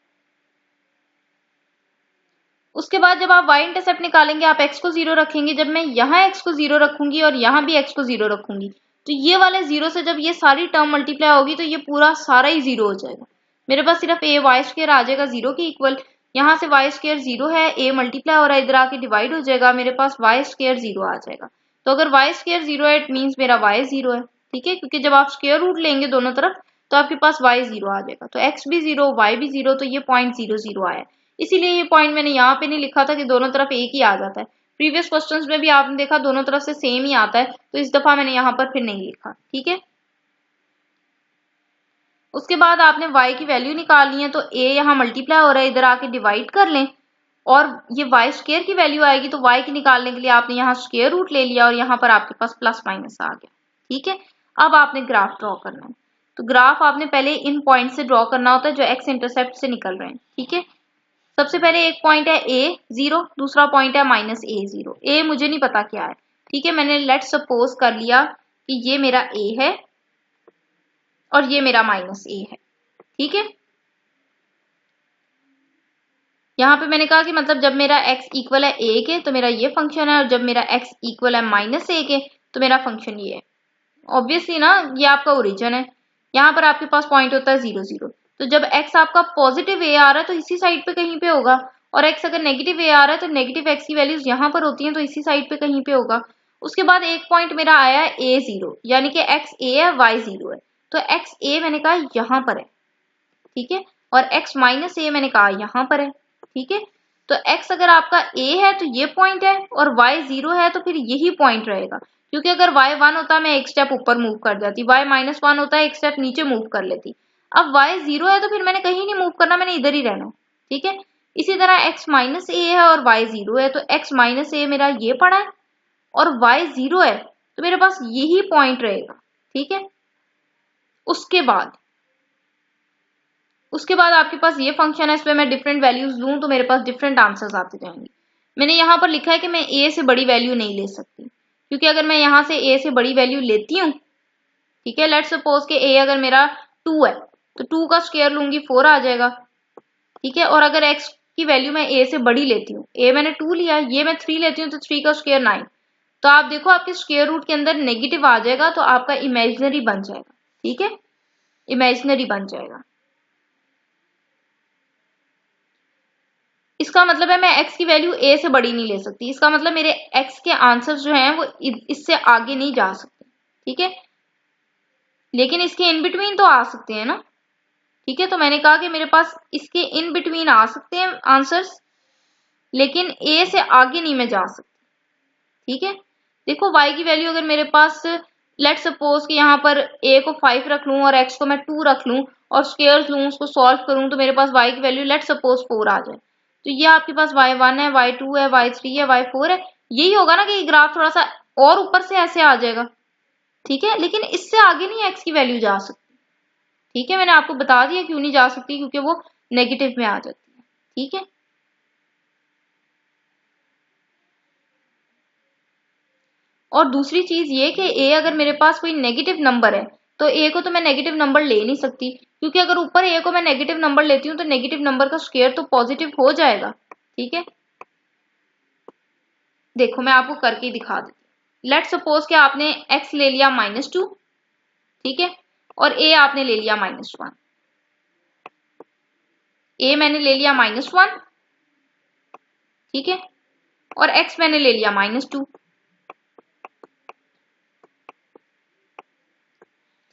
उसके बाद जब आप y इंटरसेप्ट निकालेंगे आप x को 0 रखेंगे, जब मैं यहाँ x को 0 रखूंगी और यहाँ भी x को 0 रखूंगी तो ये वाले 0 से जब ये सारी टर्म मल्टीप्लाई होगी तो ये पूरा सारा ही 0 हो जाएगा। मेरे पास सिर्फ a y स्क्वायर आ जाएगा 0 के इक्वल, यहाँ से y स्क्वायर 0 है, a मल्टीप्लाई हो रहा है, इधर आके डिवाइड हो जाएगा, मेरे पास y स्क्वायर 0 आ जाएगा। तो अगर y स्क्वायर 0 है इट मीन्स मेरा y 0 है, ठीक है, क्योंकि जब आप स्क्वायर रूट लेंगे दोनों तरफ तो आपके पास y 0 आ जाएगा, तो x भी 0 y भी 0, तो ये पॉइंट 0 0 आया। इसीलिए ये पॉइंट मैंने यहाँ पे नहीं लिखा था कि दोनों तरफ एक ही आ जाता है, प्रीवियस क्वेश्चंस में भी आपने देखा दोनों तरफ से सेम ही आता है, तो इस दफा मैंने यहाँ पर फिर नहीं लिखा, ठीक है। उसके बाद आपने y की वैल्यू निकालनी है, तो a यहाँ मल्टीप्लाई हो रहा है, इधर आके डिवाइड कर लें, और ये y स्क्वायर की वैल्यू आएगी, तो y की निकालने के लिए आपने यहाँ स्क्वायर रूट ले लिया और यहाँ पर आपके पास प्लस माइनस आ गया, ठीक है। अब आपने ग्राफ ड्रॉ करना है, तो ग्राफ आपने पहले इन पॉइंट से ड्रॉ करना होता है जो x इंटरसेप्ट से निकल रहे हैं, ठीक है। सबसे पहले एक पॉइंट है a 0, दूसरा पॉइंट है माइनस a 0, a मुझे नहीं पता क्या है, ठीक है, मैंने लेट सपोज कर लिया कि ये मेरा a है और ये मेरा माइनस a है, ठीक है। यहाँ पे मैंने कहा कि मतलब जब मेरा x इक्वल है a के तो मेरा ये फंक्शन है, और जब मेरा x इक्वल है माइनस a के तो मेरा फंक्शन ये है। ऑब्वियसली ना, ये आपका ओरिजिन है, यहाँ पर आपके पास पॉइंट होता है 0 0, तो जब x आपका पॉजिटिव a आ रहा है तो इसी साइड पे कहीं पे होगा, और x अगर नेगेटिव a आ रहा है तो नेगेटिव x की वैल्यूज यहाँ पर होती हैं तो इसी साइड पे कहीं पे होगा। उसके बाद एक पॉइंट मेरा आया है a 0, यानी कि x a है y 0 है, तो x a मैंने कहा यहाँ पर है, ठीक है, और x माइनस a मैंने कहा यहाँ पर है, ठीक है। तो x अगर आपका a है तो ये पॉइंट है, और y 0 है तो फिर यही पॉइंट रहेगा, क्योंकि अगर y 1 होता मैं एक स्टेप ऊपर मूव कर जाती, y माइनस 1 होता है एक स्टेप नीचे मूव कर लेती। अब y 0 है तो फिर मैंने कहीं नहीं मूव करना, मैंने इधर ही रहना, ठीक है। इसी तरह x माइनस a है और y 0 है, तो x माइनस a मेरा ये पड़ा है और y 0 है, तो मेरे पास यही पॉइंट रहेगा, ठीक है। उसके बाद आपके पास ये फंक्शन है, इसमें मैं डिफरेंट वैल्यूज लूं तो मेरे पास डिफरेंट आंसर्स आते जाएंगे। मैंने यहाँ पर लिखा है कि मैं a से बड़ी वैल्यू नहीं ले सकती, क्योंकि अगर मैं यहाँ से a से बड़ी वैल्यू लेती हूँ, ठीक है, लेट्स सपोज कि a अगर मेरा 2 है तो 2 का स्क्वायर लूंगी 4 आ जाएगा, ठीक है। और अगर x की वैल्यू मैं a से बड़ी लेती हूँ, a मैंने 2 लिया, ये मैं 3 लेती हूँ तो 3 का स्क्वायर 9, तो आप देखो आपके स्क्वायर रूट के अंदर नेगेटिव आ जाएगा, तो आपका इमेजिनरी बन जाएगा, ठीक है, इमेजिनरी बन जाएगा। इसका मतलब है मैं x की वैल्यू a से बड़ी नहीं ले सकती, इसका मतलब मेरे x के आंसर जो हैं वो इससे आगे नहीं जा सकते, ठीक है, लेकिन इसके इन बिटवीन तो आ सकते हैं ना, ठीक है। तो मैंने कहा कि मेरे पास इसके इन बिटवीन आ सकते हैं आंसर्स, लेकिन a से आगे नहीं मैं जा सकती, ठीक है। देखो y की वैल्यू अगर मेरे पास लेट सपोज कि यहाँ पर a को 5 रख लूं और x को मैं 2 रख लूं और स्क्वायर्स लूं, उसको सॉल्व करूं, तो मेरे पास y की वैल्यू लेट सपोज 4 आ जाए, तो ये आपके पास y1 है, y2 है, y3 है, y4 है। यही होगा ना कि ग्राफ थोड़ा सा और ऊपर से ऐसे आ जाएगा, ठीक है, लेकिन इससे आगे नहीं x की वैल्यू जा सकती, ठीक है। मैंने आपको बता दिया क्यों नहीं जा सकती, क्योंकि वो नेगेटिव में आ जाती है, ठीक है। और दूसरी चीज ये कि a अगर मेरे पास कोई नेगेटिव नंबर है तो a को तो मैं नेगेटिव नंबर ले नहीं सकती, क्योंकि अगर ऊपर a को मैं नेगेटिव नंबर लेती हूँ तो नेगेटिव नंबर का स्क्वायर तो पॉजिटिव हो जाएगा, ठीक है। देखो मैं आपको करके दिखा देती हूँ। लेट सपोज कि आपने x ले लिया -2, ठीक है, और a आपने ले लिया -1, a मैंने ले लिया -1, ठीक है, और x मैंने ले लिया -2,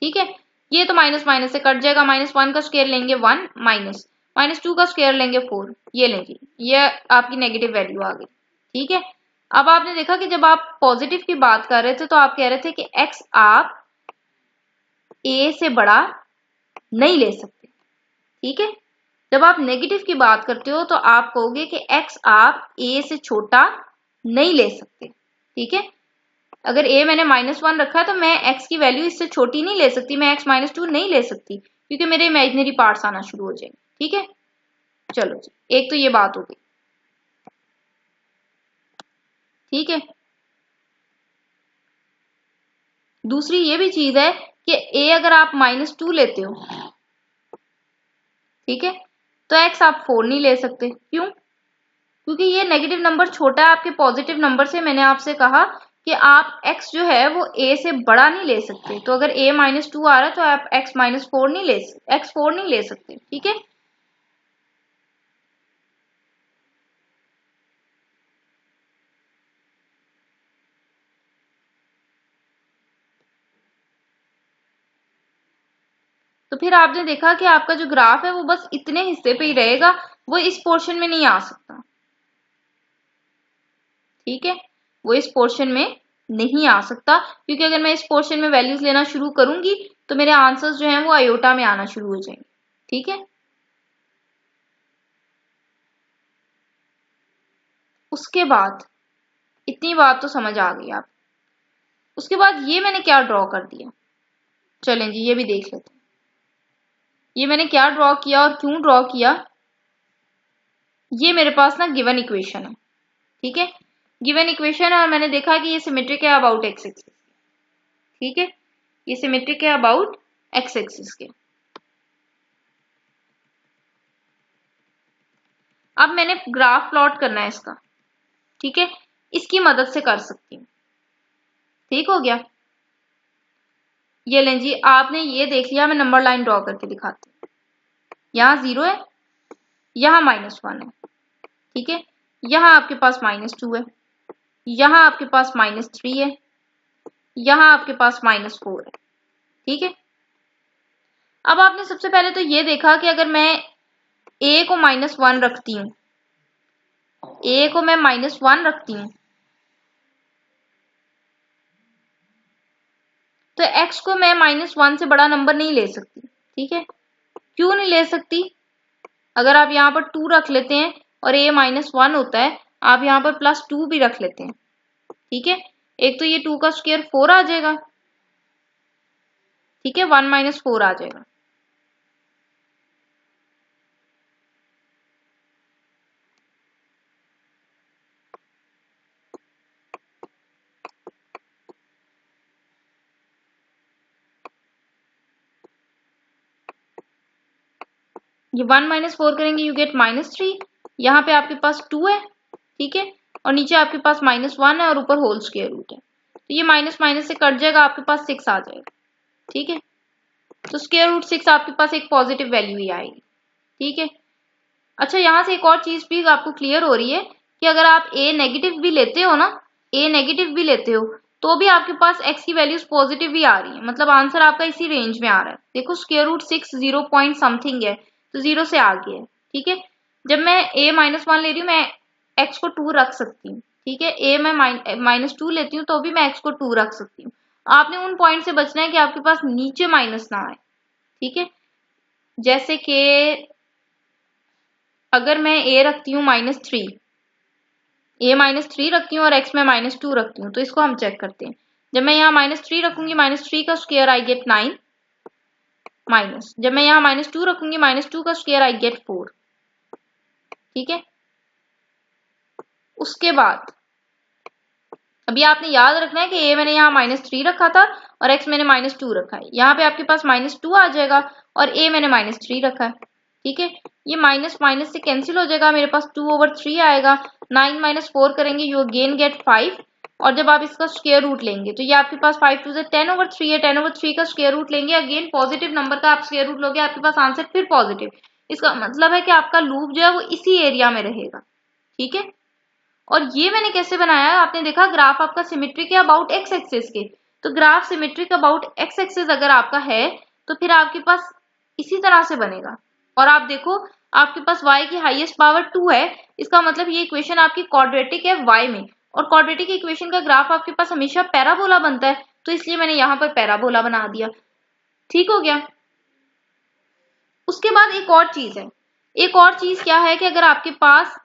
ठीक है। ये तो माइनस माइनस से कट जाएगा, -1 का स्क्वायर लेंगे 1, -2 का स्क्वायर लेंगे 4, ये लेंगे, ये आपकी नेगेटिव वैल्यू आ गई, ठीक है। अब आपने देखा कि जब आप पॉजिटिव की बात कर रहे थे तो आप कह रहे थे कि x आप a से बड़ा नहीं ले सकते, ठीक है। जब आप नेगेटिव की बात करते हो तो आप कहोगे कि x आप a से छोटा नहीं ले सकते, ठीक है। अगर a मैंने -1 रखा है तो मैं x की वैल्यू इससे छोटी नहीं ले सकती, मैं x -2 नहीं ले सकती, क्योंकि मेरे इमेजिनरी पार्ट्स आना शुरू हो जाएंगे, ठीक है। चलो जी, एक तो ये बात हो गई, ठीक है। दूसरी ये भी चीज है कि ए अगर आप -2 लेते हो, ठीक है, तो एक्स आप 4 नहीं ले सकते। क्यों? क्योंकि ये नेगेटिव नंबर छोटा है आपके पॉजिटिव नंबर से। मैंने आपसे कहा कि आप x जो है वो a से बड़ा नहीं ले सकते। तो अगर a -2 आ रहा है तो आप x -4 नहीं ले x 4 नहीं ले सकते, ठीक है। तो फिर आपने देखा कि आपका जो ग्राफ है वो बस इतने हिस्से पे ही रहेगा, वो इस पोर्शन में नहीं आ सकता, ठीक है, वो इस पोर्शन में नहीं आ सकता। क्योंकि अगर मैं इस पोर्शन में वैल्यूज लेना शुरू करूंगी तो मेरे आंसर्स जो हैं वो आयोटा में आना शुरू हो जाएंगे, ठीक है। उसके बाद इतनी बात तो समझ आ गई आप। उसके बाद ये मैंने क्या ड्रॉ कर दिया, चलें जी ये भी देख लेते हैं। ये मैंने क्या ड्रॉ किया और क्यों ड्रॉ किया। ये मेरे पास ना गिवन इक्वेशन है, ठीक है, गिवन इक्वेशन है और मैंने देखा कि ये सिमेट्रिक है अबाउट एक्स एक्सिस, ठीक है, ये सिमेट्रिक है अबाउट एक्स एक्सिस के। अब मैंने ग्राफ प्लॉट करना है इसका, ठीक है, इसकी मदद से कर सकती हूँ, ठीक हो गया। ये लें जी, आपने ये देख लिया, मैं नंबर लाइन ड्रॉ करके दिखाती हूँ। यहाँ 0 है, यहाँ -1 है, ठीक है, यहाँ आपके पास -2 है, यहाँ आपके पास -3 है, यहाँ आपके पास -4 है, ठीक है। अब आपने सबसे पहले तो ये देखा कि अगर मैं a को -1 रखती हूँ, a को मैं -1 रखती हूँ, तो x को मैं -1 से बड़ा नंबर नहीं ले सकती, ठीक है। क्यों नहीं ले सकती? अगर आप यहाँ पर 2 रख लेते हैं और a -1 होता है, आप यहाँ पर +2 भी रख लेते हैं, ठीक है, एक तो ये 2 का स्क्वायर 4 आ जाएगा, ठीक है, 1 - 4 आ जाएगा। ये 1 - 4 करेंगे, यू गेट -3। यहाँ पे आपके पास 2 है, ठीक है, और नीचे आपके पास -1 है और ऊपर होल स्क्वायर रूट है, तो ये माइनस माइनस से कट जाएगा, आपके पास 6 आ जाएगा, ठीक है। तो स्क्वायर रूट 6 आपके पास एक पॉजिटिव वैल्यू ही आएगी, ठीक है। अच्छा, यहाँ से एक और चीज भी आपको क्लियर हो रही है कि अगर आप a नेगेटिव भी लेते हो ना, a नेगेटिव भी लेते हो, तो भी आपके पास x की वैल्यूज पॉजिटिव ही आ रही है, मतलब आंसर आपका इसी रेंज में आ रहा है। देखो स्क्वायर रूट 6 0 पॉइंट समथिंग है, तो 0 से आगे है, ठीक है। जब मैं a -1 ले रही हूँ, मैं x को 2 रख सकती हूँ, ठीक है, a मैं -2 लेती हूँ तो भी मैं x को 2 रख सकती हूँ। आपने उन पॉइंट से बचना है कि आपके पास नीचे माइनस ना आए, ठीक है। जैसे कि अगर मैं a रखती हूँ -3, a -3 रखती हूँ और x में -2 रखती हूँ, तो इसको हम चेक करते हैं। जब मैं यहाँ -3 रखूंगी, -3 का स्क्वायर आई गेट 9 माइनस, जब मैं यहाँ -2 रखूंगी, -2 का स्क्वायर आई गेट 4, ठीक है। उसके बाद अभी आपने याद रखना है कि a मैंने यहाँ -3 रखा था और x मैंने -2 रखा है। यहाँ पे आपके पास -2 आ जाएगा और a मैंने -3 रखा है, ठीक है। ये माइनस माइनस से कैंसिल हो जाएगा, मेरे पास 2/3 आएगा। 9 - 4 करेंगे, यू अगेन गेट 5, और जब आप इसका स्क्वायर रूट लेंगे तो ये आपके पास 5 2 10/3 है। 10/3 का स्क्वायर रूट लेंगे, अगेन पॉजिटिव नंबर का आप स्क्वायर रूट लोगे, आपके पास आंसर फिर पॉजिटिव। इसका मतलब है कि आपका लूप जो है वो इसी एरिया में रहेगा, ठीक है। और ये मैंने कैसे बनाया, आपने देखा ग्राफ आपका सिमेट्रिक है अबाउट एक्स एक्सिस के, तो graph symmetric about X axis अगर आपका है तो फिर आपके पास इसी तरह से बनेगा। और आप देखो आपके पास y की हाईएस्ट पावर 2 है, इसका मतलब ये इक्वेशन आपकी क्वाड्रेटिक है y में, और क्वाड्रेटिक इक्वेशन का ग्राफ आपके पास हमेशा पैराबोला बनता है, तो इसलिए मैंने यहाँ पर पैराबोला बना दिया, ठीक हो गया। उसके बाद एक और चीज है, एक और चीज क्या है कि अगर आपके पास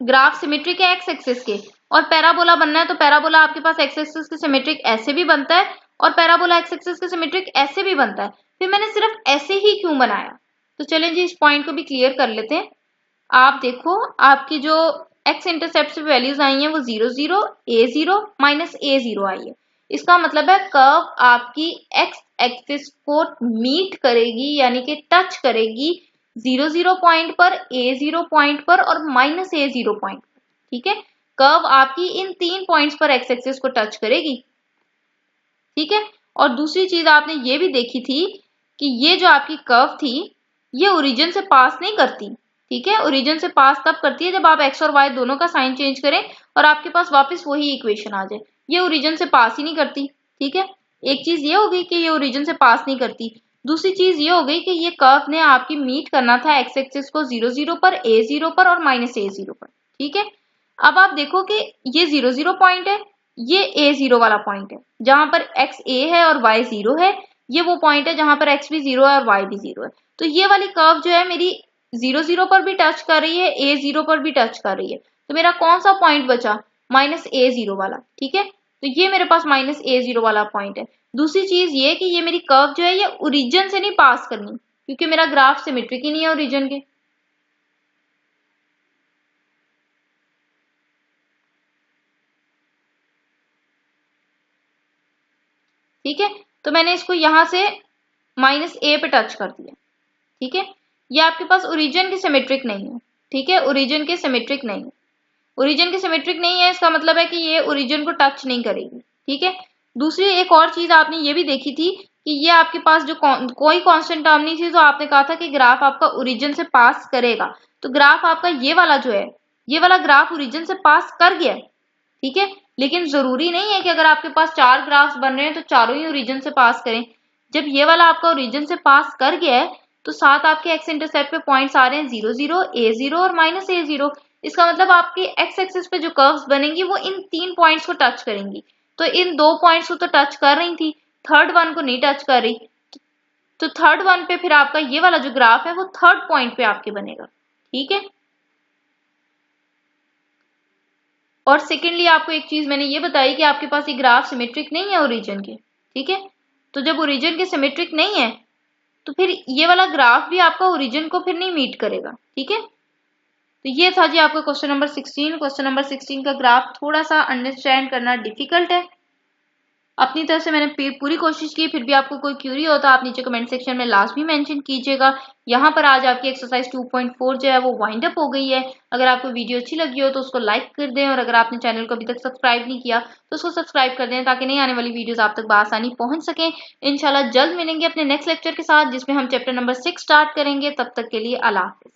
ग्राफ सिमेट्रिक है एक्स एक्सिस के और पैराबोला बनना है, तो पैराबोला आपके पास एक्स एक्सिस के सिमेट्रिक ऐसे भी बनता है और पैराबोला एक्स एक्सिस के सिमेट्रिक ऐसे भी बनता है। फिर मैंने सिर्फ ऐसे ही क्यों बनाया, तो चलें जी इस पॉइंट को भी क्लियर कर लेते हैं। आप देखो आपकी जो एक्स इंटरसेप्ट पे वैल्यूज आई हैं वो 0 0 a0 माइनस a0 आई है। इसका मतलब है कर्व आपकी एक्स एक्सिस को मीट करेगी यानी कि टच करेगी 0 0 पॉइंट पर, a0 पॉइंट पर और माइनस a0 पॉइंट पर। ठीक है, कर्व आपकी इन 3 पॉइंट्स पर एक्स एक्सिस को टच करेगी। ठीक है, और दूसरी चीज आपने ये भी देखी थी कि ये जो आपकी कर्व थी ये ओरिजिन से पास नहीं करती। ठीक है, ओरिजिन से पास तब करती है जब आप एक्स और वाई दोनों का साइन चेंज करें और आपके पास वापस वही इक्वेशन आ जाए। ये ओरिजिन से पास ही नहीं करती। ठीक है, एक चीज ये हो गई कि ये ओरिजिन से पास नहीं करती। दूसरी चीज ये हो गई कि ये कर्व ने आपकी मीट करना था एक्स एक्सिस को 0 0 पर, a0 पर और माइनस a0 पर। ठीक है, अब आप देखो कि ये 0 0 पॉइंट है, ये a0 वाला पॉइंट है जहां पर x a है और y 0 है। ये वो पॉइंट है जहां पर x भी 0 है और y भी 0 है। तो ये वाली कर्व जो है मेरी 0 0 पर भी टच कर रही है, a0 पर भी टच कर रही है। तो मेरा कौन सा पॉइंट बचा? माइनस a0 वाला। ठीक है, तो ये मेरे पास माइनस a0 वाला पॉइंट है। दूसरी चीज ये कि ये मेरी कर्व जो है ये ओरिजिन से नहीं पास करनी क्योंकि मेरा ग्राफ सिमेट्रिक ही नहीं है ओरिजिन के। ठीक है, तो मैंने इसको यहां से माइनस a पे टच कर दिया। ठीक है, ये आपके पास ओरिजिन के सिमेट्रिक नहीं है। ठीक है, ओरिजिन के सिमेट्रिक नहीं है, ओरिजिन के सिमेट्रिक नहीं है, इसका मतलब है कि ये ओरिजिन को टच नहीं करेगी। ठीक है, दूसरी एक और चीज आपने ये भी देखी थी कि ये आपके पास जो कोई कांस्टेंट टर्म नहीं थी, तो आपने कहा था कि ग्राफ आपका ओरिजिन से पास करेगा। तो ग्राफ आपका ये वाला जो है, ये वाला ग्राफ ओरिजिन से पास कर गया। ठीक है, लेकिन जरूरी नहीं है कि अगर आपके पास 4 ग्राफ्स बन रहे हैं तो चारों ही ओरिजिन से पास करें। जब ये वाला आपका ओरिजिन से पास कर गया है तो साथ आपके एक्स इंटरसेप्ट पे पॉइंट्स आ रहे हैं 0 0 a0 और माइनस a0। इसका मतलब आपकी एक्स एक्सिस पे जो कर्व्स बनेंगी वो इन 3 पॉइंट्स को टच करेंगी। तो इन 2 पॉइंट्स को तो टच कर रही थी, थर्ड वन को नहीं टच कर रही। तो थर्ड वन पे फिर आपका ये वाला जो ग्राफ है वो थर्ड पॉइंट पे आपके बनेगा। ठीक है, और सेकेंडली आपको एक चीज मैंने ये बताई कि आपके पास ये ग्राफ सिमेट्रिक नहीं है ओरिजिन के। ठीक है, तो जब ओरिजिन के सिमेट्रिक नहीं है तो फिर ये वाला ग्राफ भी आपका ओरिजिन को फिर नहीं मीट करेगा। ठीक है, तो ये था जी आपका क्वेश्चन नंबर 16। क्वेश्चन नंबर 16 का ग्राफ थोड़ा सा अंडरस्टैंड करना डिफिकल्ट है। अपनी तरफ से मैंने पूरी कोशिश की, फिर भी आपको कोई क्यूरी हो तो आप नीचे कमेंट सेक्शन में लास्ट भी मेंशन कीजिएगा। यहाँ पर आज आपकी एक्सरसाइज 2.4 जो है वो वाइंड अप हो गई है। अगर आपको वीडियो अच्छी लगी हो तो उसको लाइक कर दें, और अगर आपने चैनल को अभी तक सब्सक्राइब नहीं किया तो उसको सब्सक्राइब कर दें ताकि नई आने वाली वीडियोस आप तक बआसानी पहुंच सकें। इंशाल्लाह जल्द मिलेंगे अपने नेक्स्ट लेक्चर के साथ जिसमें हम चैप्टर नंबर 6 स्टार्ट करेंगे। तब तक के लिए अल्लाह हाफिज।